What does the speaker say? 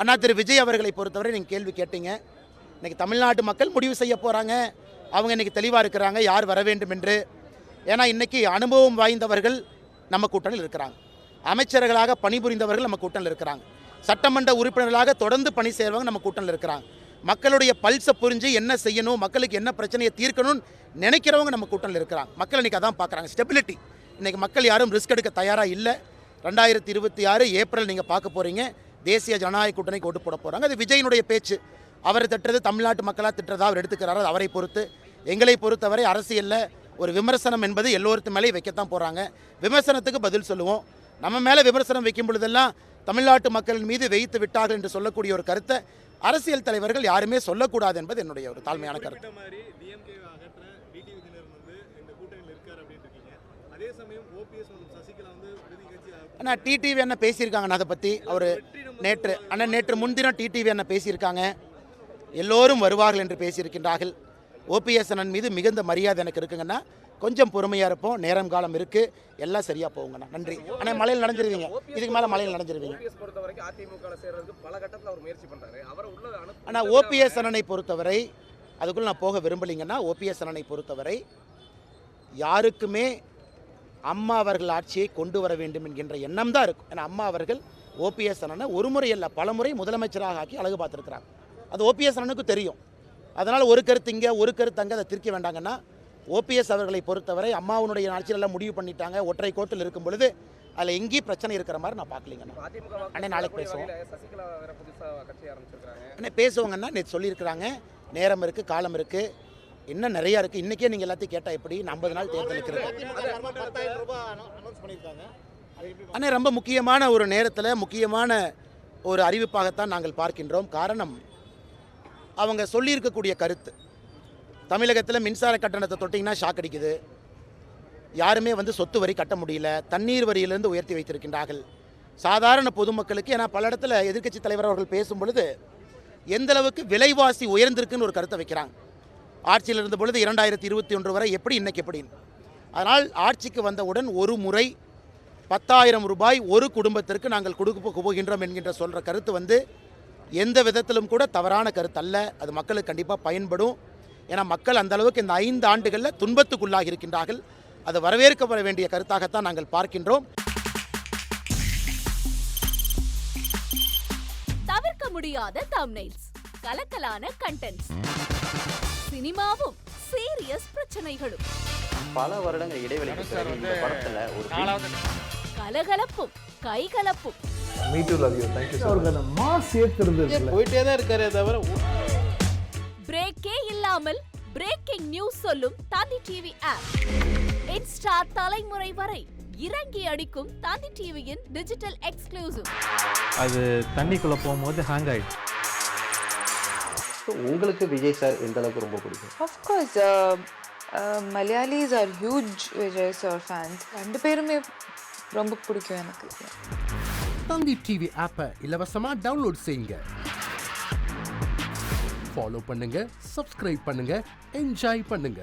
அண்ணா திரு விஜய் அவர்களை பொறுத்தவரை நீங்கள் கேள்வி கேட்டீங்க. இன்றைக்கி தமிழ்நாட்டு மக்கள் முடிவு செய்ய போகிறாங்க. அவங்க இன்றைக்கி தெளிவாக இருக்கிறாங்க யார் வர வேண்டும் என்று. ஏன்னா இன்றைக்கி அனுபவம் வாய்ந்தவர்கள் நம்ம கூட்டணியில் இருக்கிறாங்க. அமைச்சர்களாக பணிபுரிந்தவர்கள் நம்ம கூட்டணியில் இருக்கிறாங்க. சட்டமன்ற உறுப்பினர்களாக தொடர்ந்து பணி செய்கிறவங்க நம்ம கூட்டணியில் இருக்கிறாங்க. மக்களுடைய பல்ஸை புரிஞ்சு என்ன செய்யணும், மக்களுக்கு என்ன பிரச்சனையை தீர்க்கணும்னு நினைக்கிறவங்க நம்ம கூட்டணியில் இருக்கிறாங்க. மக்கள் இன்றைக்கி அதான் பார்க்குறாங்க, ஸ்டெபிலிட்டி. இன்றைக்கி மக்கள் யாரும் ரிஸ்க் எடுக்க தயாராக இல்லை. 2026 ஏப்ரல் நீங்கள் பார்க்க போகிறீங்க, தேசிய ஜனநாயக கூட்டணிக்கு ஓட்டு போட போகிறாங்க. அது விஜயினுடைய பேச்சு. அவர் திட்டுறது தமிழ்நாட்டு மக்களாக திட்டுறதா அவர் எடுத்துக்கிறாரு, அது அவரை பொறுத்து. எங்களை பொறுத்தவரை அரசியலில் ஒரு விமர்சனம் என்பது எல்லோருத்து மேலே வைக்கத்தான் போகிறாங்க. விமர்சனத்துக்கு பதில் சொல்லுவோம். நம்ம மேலே விமர்சனம் வைக்கும் பொழுதெல்லாம் தமிழ்நாட்டு மக்களின் மீது வைத்து விட்டார்கள் என்று சொல்லக்கூடிய ஒரு கருத்தை அரசியல் தலைவர்கள் யாருமே சொல்லக்கூடாது என்பது என்னுடைய ஒரு தாழ்மையான கருத்து. ஆனால் டிடிவி என்ன பேசியிருக்காங்க அதை பற்றி. அவர் நேற்று முன்தினம் டிடிவி என்ன பேசியிருக்காங்க, எல்லோரும் வருவார்கள் என்று பேசியிருக்கின்றார்கள். ஓபிஎஸ் அண்ணன் மீது மிகுந்த மரியாதை எனக்கு இருக்குங்கன்னா கொஞ்சம் பொறுமையாக இருப்போம், நேரம் காலம் இருக்குது, எல்லாம் சரியாக போகுங்கண்ணா. நன்றி. ஆனால் மழையில் நனைஞ்சிருவீங்க, இதுக்கு மேலே மழையில் நனைஞ்சிருவீங்க. ஆனால் ஓபிஎஸ் அண்ணனை பொறுத்தவரை அதுக்குள்ளே நான் போக விரும்பலைங்கன்னா, ஓபிஎஸ் அண்ணனை பொறுத்தவரை யாருக்குமே அம்மா அவர்கள் ஆட்சியை கொண்டு வர வேண்டும் என்கின்ற எண்ணம் தான் இருக்கும். ஏன்னா அம்மா அவர்கள் ஓபிஎஸ் அண்ணனை ஒரு முறை அல்ல பல முறை முதலமைச்சராக ஆக்கி அழகு பார்த்துருக்குறாங்க. அது ஓபிஎஸ் அண்ணனுக்கு தெரியும். அதனால் ஒரு கருத்து இங்கே ஒரு கருத்து அங்கே அதை திருக்க வேண்டாங்கன்னா, ஓபிஎஸ் அவர்களை பொறுத்தவரை அம்மாவுடைய ஆட்சியெல்லாம் முடிவு பண்ணிட்டாங்க. ஒற்றை கோட்டில் இருக்கும் பொழுது அதில் எங்கேயும் பிரச்சனை இருக்கிற மாதிரி நான் பார்க்கலிங்கண்ணா. அண்ணே நாளைக்கு பேசுவோம். அண்ணே பேசுவோங்கன்னா நேற்று சொல்லியிருக்கிறாங்க, நேரம் இருக்குது, காலம் இருக்குது, இன்னும் நிறையா இருக்குது. இன்றைக்கே நீங்கள் எல்லாத்தையும் கேட்டால் எப்படி 50 நாள் தேர்தல் இருக்கிறது. அண்ணே ரொம்ப முக்கியமான ஒரு நேரத்தில் முக்கியமான ஒரு அறிவிப்பாகத்தான் நாங்கள் பார்க்கின்றோம். காரணம், அவங்க சொல்லியிருக்கக்கூடிய கருத்து, தமிழகத்தில் மின்சார கட்டணத்தை தொட்டிங்கன்னா ஷாக் அடிக்குது, யாருமே சொத்து வரி கட்ட முடியல, தண்ணீர் வரியிலிருந்து உயர்த்தி வைத்திருக்கின்றார்கள் சாதாரண பொதுமக்களுக்கு. ஏன்னா பல இடத்துல எதிர்க்கட்சி தலைவர் அவர்கள் பேசும் பொழுது எந்த அளவுக்கு விலைவாசி உயர்ந்திருக்குன்னு ஒரு கருத்தை வைக்கிறாங்க. ஆட்சியில் இருந்த பொழுது 2021 வரை எப்படி, இன்னைக்கு எப்படின்னு. அதனால் ஆட்சிக்கு வந்தவுடன் ஒரு முறை 10,000 ரூபாய் ஒரு குடும்பத்திற்கு நாங்கள் கொடுக்க போகின்றோம் என்கின்ற சொல்கிற கருத்து எந்த விதத்திலும் கூட தவறான கருத்து அல்ல. அது மக்களுக்கு கண்டிப்பாக பயன்படும். ஏன்னா மக்கள் அந்த அளவுக்கு இந்த 5 ஆண்டுகளில் துன்பத்துக்குள்ளாகி இருக்கின்றார்கள். அது வரவேற்கப்பட வேண்டிய கருத்தாகத்தான் நாங்கள் பார்க்கின்றோம். தவிர்க்க முடியாத தம்ப்நெயில்ஸ், கலக்கலான கண்டென்ட்ஸ், சினிமாவும் சீரியஸ் பிரச்சனைகளும், பல வருடங்கள் இடைவெளிக்கு பிறகு இந்த படத்துல ஒரு கலகலப்பும் கைகலப்பும். Me too love you. Thank you so much. அவர்களை மாஸ் ஏத்துறது இல்ல. போயிட்டே தான் இருக்காரே தவிர பிரேக்கே இல்லாமல் பிரேக்கிங் நியூஸ் சொல்லும் தந்தி டிவி ஆப். இன்ஸ்டா தலைமுறை வரை இறங்கி அடிக்கும் தந்தி டிவியின் டிஜிட்டல் எக்ஸ்க்ளூசிவ். அது தண்ணிக்குள்ள போகும்போது ஹேங் ஆயிடுச்சு. உங்களுக்கு விஜய் சார் எந்த அளவுக்கு ரொம்ப பிடிக்கும்? Of course, Malayalis are huge Vijay sir fans. ரெண்டு பேருமே ரொம்ப பிடிக்கும் எனக்கு. தந்தி டிவி ஆப்பை இலவசமா டவுன்லோட் செய்யுங்க. ஃபாலோ பண்ணுங்க, சப்ஸ்கிரைப் பண்ணுங்க, என்ஜாய் பண்ணுங்க.